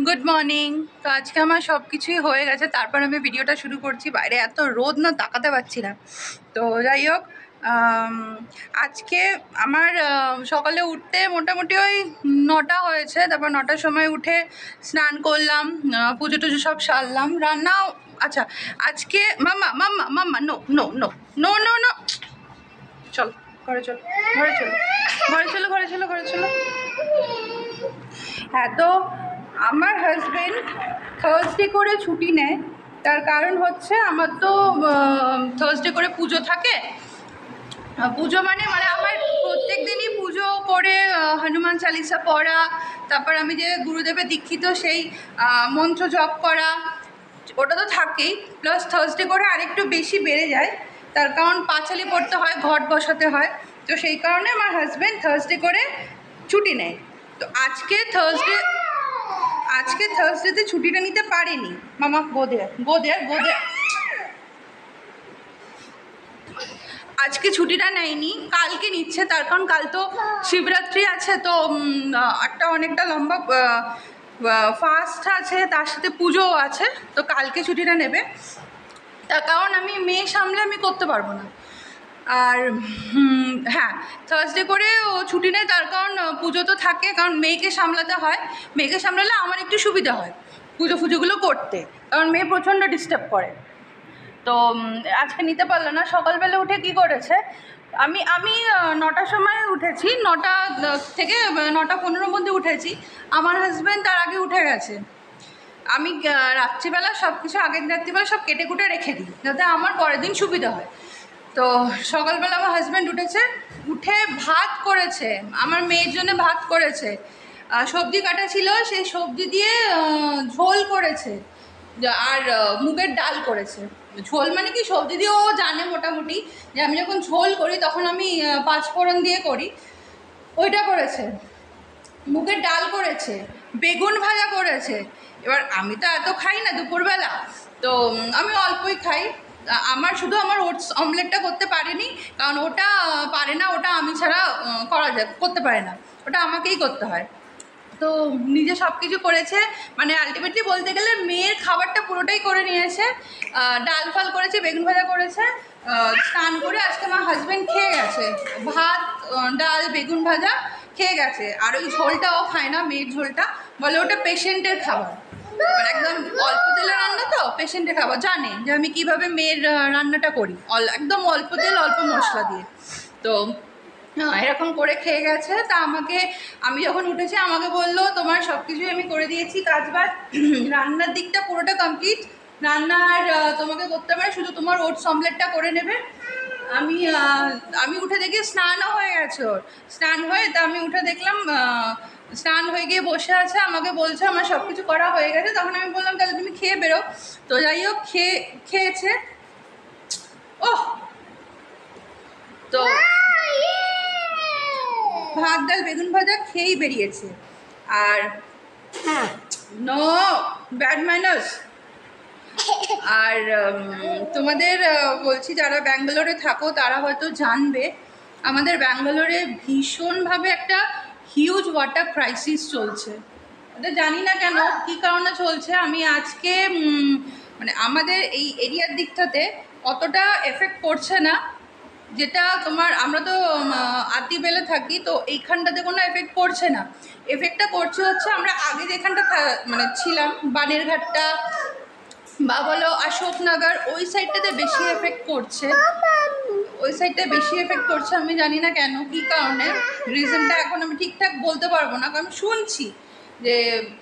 Good morning. তো আজকে আমার সব কিছুই হয়ে গেছে, তারপর আমি ভিডিওটা শুরু করছি। বাইরে এত রোদ না, তাকাতে পারছি না। তো যাই হোক, আজকে আমার সকালে উঠতে মোটামুটি ওই 9টা হয়েছে। তারপর 9টার সময় উঠে স্নান করলাম, পুজো টুজো সব সারলাম, রান্নাও। আচ্ছা, আজকে মাম্মা মাম্মা মাম্মা no no no no no no, চল ঘরে চল, ঘরে চলো, ঘরে চলো, ঘরে চলো, ঘরে চলো। হ্যাঁ, তো আমার হাজবেন্ড থার্সডে করে ছুটি নেয়। তার কারণ হচ্ছে আমার তো থার্সডে করে পুজো থাকে। পুজো মানে আমার প্রত্যেক দিনই পুজো করে হনুমান চালিসা পড়া, তারপর আমি যে গুরুদেবের দীক্ষিত সেই মন্ত্র জপ করা, ওটা তো থাকেই। প্লাস থার্সডে করে আরেকটু বেশি বেড়ে যায়, তার কারণ পাঁচালি পড়তে হয়, ঘট বসাতে হয়। তো সেই কারণে আমার হাজব্যান্ড থার্সডে করে ছুটি নেয়। তো আজকে থার্সডেতে ছুটিটা নিতে পারেনি। মামা গো দেয়ার আজকে ছুটিটা নেয়নি, কালকে নিচ্ছে। তার কারণ কাল তো শিবরাত্রি আছে, তো একটা অনেকটা লম্বা ফাস্ট আছে, তার সাথে পুজোও আছে। তো কালকে ছুটিটা নেবে, তার কারণ আমি মেয়ে সামলে আমি করতে পারবো না। আর হ্যাঁ, থার্সডে করে ও ছুটি নেয়, তার কারণ পুজো তো থাকে, কারণ মেয়েকে সামলাতে হয়। মেয়েকে সামলালে আমার একটু সুবিধা হয় পুজো ফুজোগুলো করতে, কারণ মেয়ে প্রচণ্ড ডিস্টার্ব করে। তো আজকে নিতে পারলো না। সকালবেলা উঠে কি করেছে, আমি 9টার সময় উঠেছি, 9টা থেকে 9টা 15 মধ্যে উঠেছি। আমার হাজব্যান্ড তার আগে উঠে গেছে। আমি রাত্রিবেলা সব কিছু আগের রাত্রিবেলা সব কেটে কুটে রেখে দিই, যাতে আমার পরের দিন সুবিধা হয়। তো সকালবেলা আমার হাজব্যান্ড উঠে ভাত করেছে, আমার মেয়ের জন্য ভাত করেছে। সবজি কাটা ছিল, সেই সবজি দিয়ে ঝোল করেছে, আর মুগের ডাল করেছে। ঝোল মানে কি, সবজি দিয়ে ও জানে মোটামুটি যে আমি যখন ঝোল করি তখন আমি 5 ফোড়ন দিয়ে করি, ওইটা করেছে। মুগের ডাল করেছে, বেগুন ভাজা করেছে। এবার আমি তো এত খাই না দুপুরবেলা, তো আমি অল্পই খাই। শুধু আমার ওটস অমলেটটা করতে পারেনি, কারণ ওটা পারে না, ওটা আমি ছাড়া করতে পারে না, ওটা আমাকেই করতে হয়। তো নিজে সব কিছু করেছে, মানে আলটিমেটলি বলতে গেলে মেয়ের খাবারটা পুরোটাই করে নিয়েছে। ডাল ফাল করেছে, বেগুন ভাজা করেছে। স্নান করে আজকে আমার হাজব্যান্ড খেয়ে গেছে, ভাত ডাল বেগুন ভাজা খেয়ে গেছে। আর ওই ঝোলটাও খায় না, মেয়ের ঝোলটা, বলে ওটা পেশেন্টের খাবার। মানে একদম অল্প তেলের রান্না, তো পেশেন্টের খাবার, জানে যে আমি কিভাবে মেয়ের রান্নাটা করি, একদম অল্প তেল অল্প মশলা দিয়ে। তো এরকম করে খেয়ে গেছে। তা আমি যখন উঠেছি আমাকে বললো তোমার সব কিছুই আমি করে দিয়েছি, কাজ বাজ রান্নার দিকটা পুরোটা কমপ্লিট, রান্না আর তোমাকে করতে পারে, শুধু তোমার ওটস অমলেটটা করে নেবে। আমি উঠে দেখি স্নানও হয়ে গেছে ওর। স্নান হয়ে তা আমি উঠে দেখলাম স্নান হয়ে গিয়ে বসে আছে, আমাকে বলছে আমার সব কিছু করা হয়ে গেছে। তখন আমি বললাম তাহলে তুমি খেয়ে বেরো। তো যাই হোক, খেয়েছে। ওহ, তো ভাত ডাল বেগুন ভাজা খেয়েই বেরিয়েছে। আর নো ব্যাড ম্যানার্স। আর তোমাদের বলছি, যারা ব্যাঙ্গালোরে থাকো তারা হয়তো জানবে, আমাদের ব্যাঙ্গালোরে ভীষণভাবে একটা হিউজ ওয়াটার ক্রাইসিস চলছে। এটা জানি না কেন, কী কারণে চলছে। আমি আজকে মানে আমাদের এই এরিয়ার দিকটাতে অতটা এফেক্ট করছে না, যেটা আমরা তো আতিবেলে থাকি, তো এইখানটাতে কোনো এফেক্ট করছে না। এফেক্টটা করছে হচ্ছে আমরা আগে যেখানটা মানে ছিলাম, বানেরঘাটটা বা বলো অশোকনগর, ওই সাইডটাতে বেশি এফেক্ট করছে। আমি জানি না কেন, কী কারণে, রিজনটা এখন আমি ঠিকঠাক বলতে পারবো না, কারণ শুনছি যে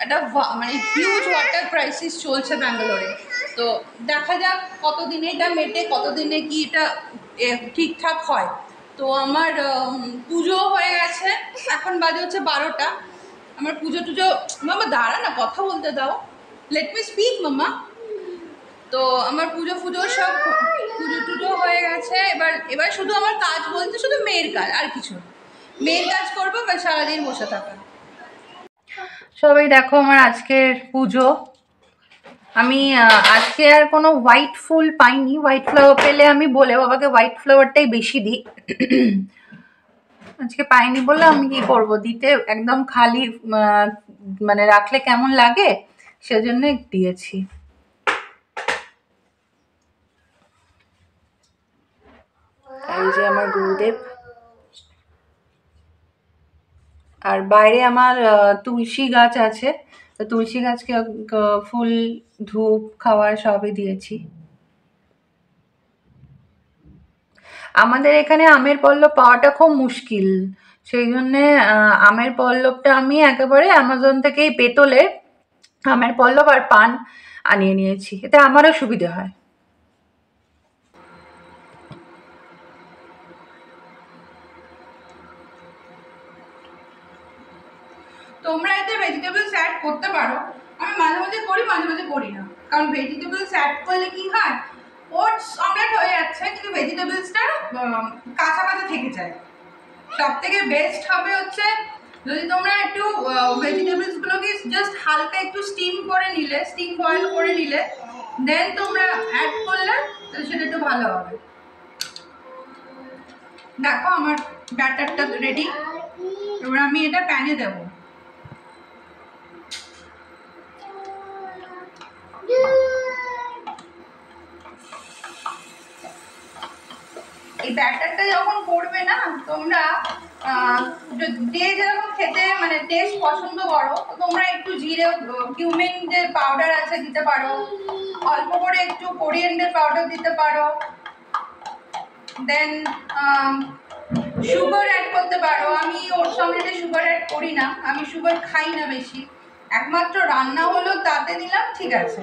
একটা মানে হিউজ ওয়াটার ক্রাইসিস চলছে ব্যাঙ্গালোরে। তো দেখা যাক কতদিনে এটা মেটে, কতদিনে কি এটা ঠিকঠাক হয়। তো আমার পুজো হয়ে গেছে, এখন বাজে হচ্ছে 12টা। আমার পুজো টুজো, মামা দাঁড়া না, কথা বলতে দাও, লেট মি স্পিক মামা। তো আমার পুজো সব পুজো টুজো হয়ে গেছে। এবার শুধু আমার কাজ বলতে শুধু মেয়ের কাজ, আর কিছু না। মেয়ের কাজ করবো বা সারাদিন বসে থাকা। সবাই দেখো আমার আজকের পুজো। আমি আজকে আর কোনো হোয়াইট ফুল পাইনি, হোয়াইট ফ্লাওয়ার পেলে আমি বলে বাবাকে হোয়াইট ফ্লাওয়ারটাই বেশি দিই। আজকে পাইনি বলে আমি কি করবো, দিতে একদম খালি মানে রাখলে কেমন লাগে সেজন্য দিয়েছি। এই যে আমার গুরুদেব, আর বাইরে আমার তুলসী গাছ আছে, তো তুলসী গাছকে ফুল ধূপ খাওয়ার সবই দিয়েছি। আমাদের এখানে আমের পল্লব পাওয়াটা খুব মুশকিল, সেই জন্যে আমের পল্লবটা আমি একেবারে অ্যামাজন থেকেই পেতলের আমের পল্লব আর পান আনিয়ে নিয়েছি, এতে আমারও সুবিধে হয়। তোমরা এতে ভেজিটেবলস অ্যাড করতে পারো, আমি মাঝে মাঝে করি মাঝে মাঝে করি না, কারণ ভেজিটেবলস অ্যাড করলে কি হয়, ওটস অমলেট হয়ে যাচ্ছে কিন্তু ভেজিটেবলসটা কাঁচা কাঁচা থেকে যায়। সব থেকে বেস্ট হবে হচ্ছে যদি তোমরা একটু ভেজিটেবলসগুলোকে জাস্ট হালকা একটু স্টিম করে নিলে, স্টিম বয়েল করে নিলে, দেন তোমরা অ্যাড করলে সেটা একটু ভালো হবে। দেখো আমার ব্যাটারটা রেডি, এবার আমি এটা প্যানে দেবো। এই ব্যাটারটা যখন করবে না তোমরা, যে যেরকম খেতে মানে টেস্ট পছন্দ করো, তোমরা একটু জিরে কিউমিন যে পাউডার আছে দিতে পারো, অল্প করে একটু কোরিয়েন্ডার পাউডার দিতে পারো, দেন সুগার অ্যাড করতে পারো। আমি ওর সঙ্গে সুগার অ্যাড করি না, আমি সুগার খাই না বেশি, একমাত্র রান্না হলো তাতে দিলাম, ঠিক আছে।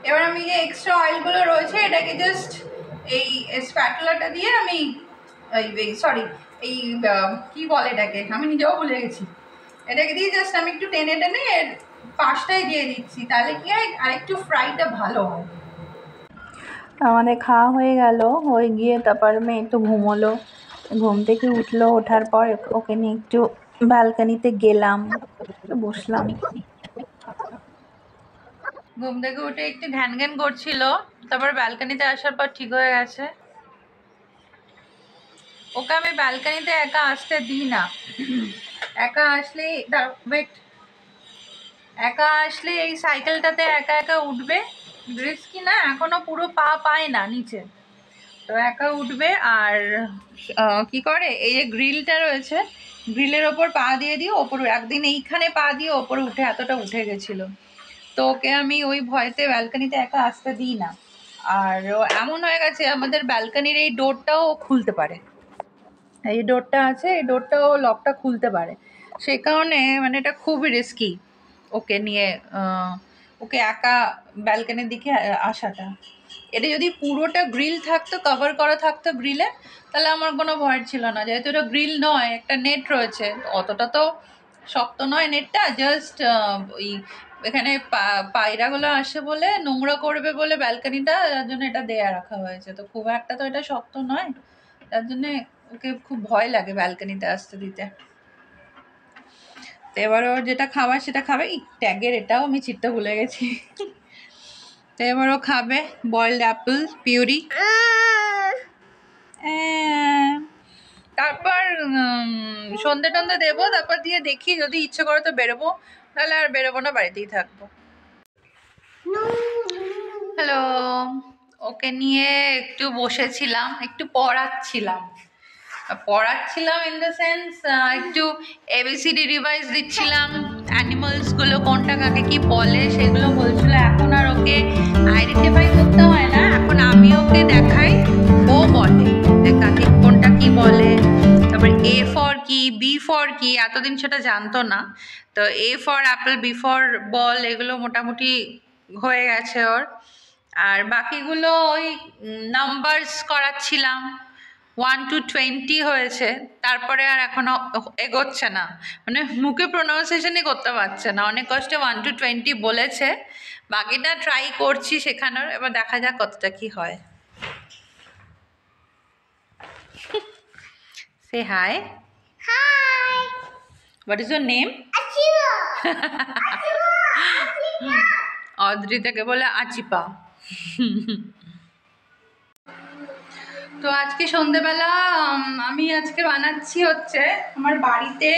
এবার আমি যে এক্সট্রা অয়েলগুলো রয়েছে এটাকে জাস্ট এই স্প্যাটুলাটা দিয়ে আমি সরি এই কি বলে এটাকে, আমি নিজেও ভুলে গেছি, এটাকে দিয়ে জাস্ট আমি একটু টেনে টেনে এর পাশটায় দিয়ে দিচ্ছি, তাহলে কি হয় আরেকটু ফ্রাইটা ভালো হয়। আমাদের খাওয়া হয়ে গেল, হয়ে গিয়ে তারপর মেয়ে একটু ঘুমোলো, ঘুম থেকে উঠলো, ওঠার পর ওকে নিয়ে একটু ব্যালকানিতে গেলাম, বসলাম। ঘুম থেকে উঠে একটু ঘ্যান ঘ্যান করছিল, তারপর ব্যালকানিতে আসার পর ঠিক হয়ে গেছে। ওকে আমি ব্যালকানিতে একা আসতে দিই না, একা আসলে ওয়েট, একা আসলে এই সাইকেলটাতে একা একা উঠবে, রিস্কি না, এখনো পুরো পা পায় না নিচে, তো একা উঠবে। আর কি করে এই যে গ্রিলটা রয়েছে, গ্রিলের ওপর পা দিয়ে দিয়ে ওপরে, একদিন এইখানে পা দিয়ে ওপরে উঠে এতটা উঠে গেছিলো, তো ওকে আমি ওই ভয়তে ব্যালকানিতে একা আসতে দিই না। আর এমন হয়ে গেছে আমাদের ব্যালকানির এই ডোরটাও খুলতে পারে, এই ডোরটা আছে, এই ডোরটাও লকটা খুলতে পারে, সে কারণে মানে এটা খুবই রিস্কি ওকে নিয়ে, ওকে একা ব্যালকানির দিকে আসাটা। এটা যদি পুরোটা গ্রিল থাকতো, কভার করা থাকতো গ্রিলে, তাহলে আমার কোনো ভয় ছিল না, যেহেতু এটা গ্রিল নয়, একটা নেট রয়েছে, অতটা তো শক্ত নয় নেটটা, জাস্ট ওই এখানে পায়রাগুলো আসে বলে, নোংরা করবে বলে ব্যালকানিটা, তার জন্য এটা দেয়া রাখা হয়েছে, তো খুব একটা তো এটা শক্ত নয়, তার জন্যে ওকে খুব ভয় লাগে ব্যালকানিতে আসতে দিতে। তো এবার ওর যেটা খাবার সেটা খাবে, ট্যাগের এটাও আমি চিটটা ভুলে গেছি, তো এবার ও খাবে বয়েলড অ্যাপেল পিউরি, তারপর সন্ধে টন্ধে দেবো, তারপর দিয়ে দেখি যদি ইচ্ছে করে তো বেরোবো, তাহলে আর বেরোবো না, বাড়িতেই থাকবো। হ্যালো, ওকে নিয়ে একটু বসেছিলাম, একটু পড়াচ্ছিলাম ইন দ্য সেন্স একটু এবিসিডি রিভাইজ দিচ্ছিলাম, অ্যানিমালসগুলো কোনটা কাকে কি বলে সেগুলো বলছিল, এখন আর ওকে আইডেন্টিফাই করতে হয় না, এখন আমি ওকে দেখাই, ও বলে যে কাকে কোনটা কি বলে, তারপর এ ফর কি, বি ফর কি, এতদিন সেটা জানতো না, তো A for apple, B for ball, এগুলো মোটামুটি হয়ে গেছে ওর। আর বাকিগুলো ওই নাম্বারস করাচ্ছিলাম, 1 to 20 হয়েছে, তারপরে আর এখনো এগোচ্ছে না, মানে মুখে প্রোনাউন্সিয়েশনই করতে পারছে না, অনেক কষ্টে 1 to 20 বলেছে, বাকিটা ট্রাই করছি শেখানোর, এবার দেখা যাক কতটা কি হয়। Say hi. Hi. What is your name? Achipa. Achipa. অদ্রিতাকে বলে আচিপা। তো আজকে সন্ধেবেলা আমি আজকে বানাচ্ছি হচ্ছে আমার বাড়িতে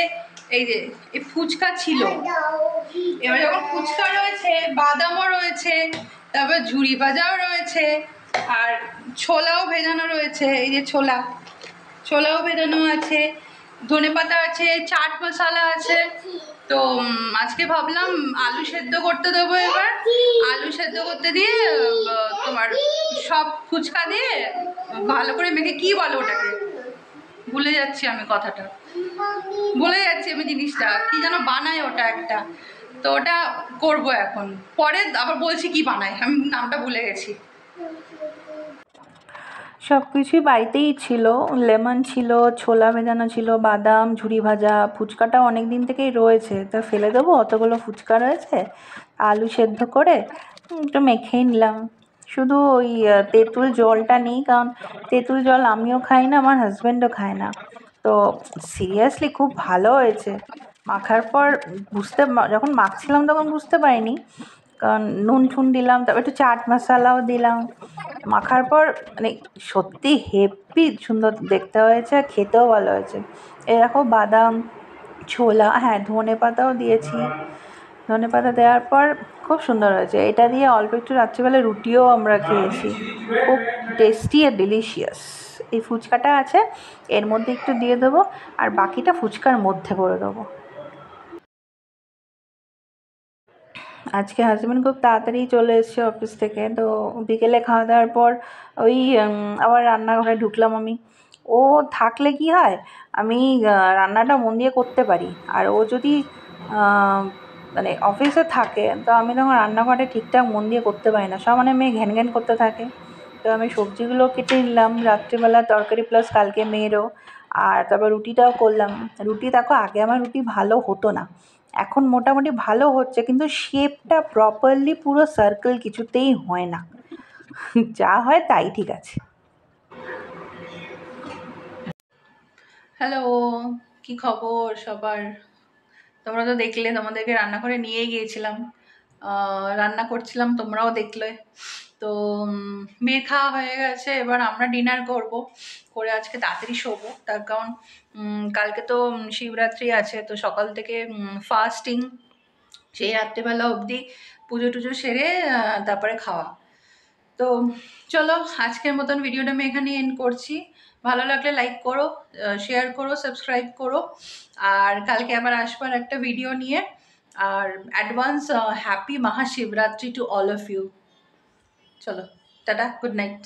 এই যে এই ফুচকা ছিল। এবার যখন ফুচকা রয়েছে, বাদামও রয়েছে, তারপর ঝুরি ভাজাও রয়েছে, আর ছোলাও ভেজানো রয়েছে। এই যে ছোলাও ভেজানো আছে, ধনেপাতা আছে, চাট মশলা আছে। তো আজকে ভাবলাম আলু সেদ্ধ করতে দেবো। এবার আলু সেদ্ধ করতে দিয়ে তোমার সব ফুচকা দিয়ে ভালো করে মেখে, কি বলো ওটাকে, ভুলে যাচ্ছি আমি কথাটা, ভুলে যাচ্ছি আমি জিনিসটা, কি যেন বানায় ওটা একটা। তো ওটা করব এখন, পরে আবার বলছি কি বানাই, আমি নামটা ভুলে গেছি। সব কিছুই বাড়িতেই ছিল। লেমন ছিল, ছোলা ভেজানো ছিল, বাদাম, ঝুরি ভাজা, ফুচকাটা অনেক দিন থেকেই রয়েছে, তো ফেলে দেবো, অতগুলো ফুচকা রয়েছে। আলু সেদ্ধ করে একটু মেখেই নিলাম। শুধু ওই তেঁতুল জলটা নেই, কারণ তেঁতুল জল আমিও খাই না, আমার হাজব্যান্ডও খায় না। তো সিরিয়াসলি খুব ভালো হয়েছে। মাখার পর যখন মাখছিলাম তখন বুঝতে পারিনি, কারণ নুন ঠুন দিলাম, তারপর একটু চাট মশলাও দিলাম। মাখার পর মানে সত্যি হেব্বি সুন্দর দেখতে হয়েছে, আর খেতেও ভালো হয়েছে। এই দেখো বাদাম, ছোলা, হ্যাঁ ধনেপাতাও দিয়েছি। ধনেপাতা দেওয়ার পর খুব সুন্দর হয়েছে। এটা দিয়ে অল্প একটু রাত্রিবেলা রুটিও আমরা খেয়েছি, খুব টেস্টি আর ডিলিশিয়াস। এই ফুচকাটা আছে, এর মধ্যে একটু দিয়ে দেবো, আর বাকিটা ফুচকার মধ্যে করে দেবো। আজকে হাজব্যান্ড খুব তাড়াতাড়ি চলে এসেছে অফিস থেকে, তো বিকেলে খাওয়া দাওয়ার পর ওই আবার রান্নাঘরে ঢুকলাম আমি। ও থাকলে কি হয়, আমি রান্নাটা মন দিয়ে করতে পারি, আর ও যদি মানে অফিসে থাকে তো আমি তখন রান্নাঘরে ঠিকঠাক মন দিয়ে করতে পারি না, সব মানে মেয়ে ঘ্যান ঘ্যান করতে থাকে। তো আমি সবজিগুলো কেটে নিলাম রাত্রিবেলা, তরকারি প্লাস কালকে মেয়েরও। আর তারপর রুটিটাও করলাম। রুটি দেখো, আগে আমার রুটি ভালো হতো না, এখন মোটামুটি ভালো হচ্ছে, কিন্তু শেপটা প্রপারলি পুরো সার্কেল কিছুতেই হয় না। যা হয় তাই ঠিক আছে। হ্যালো, কি খবর সবার? তোমরা তো দেখলে, তোমাদেরকে রান্নাঘরে নিয়ে গিয়েছিলাম, রান্না করছিলাম, তোমরাও দেখলে। তো মেয়ে খাওয়া হয়ে গেছে, এবার আমরা ডিনার করব, করে আজকে তাড়াতাড়ি শোবো। তার কারণ কালকে তো শিবরাত্রি আছে, তো সকাল থেকে ফাস্টিং, সেই রাত্রেবেলা অবধি পুজো টুজো সেরে তারপরে খাওয়া। তো চলো, আজকের মতন ভিডিওটা আমি এখানে এন্ড করছি। ভালো লাগলে লাইক করো, শেয়ার করো, সাবস্ক্রাইব করো। আর কালকে আবার আসবার একটা ভিডিও নিয়ে। আর advance happy Mahashivratri to all of you. চলো, টাটা, গুড নাইট।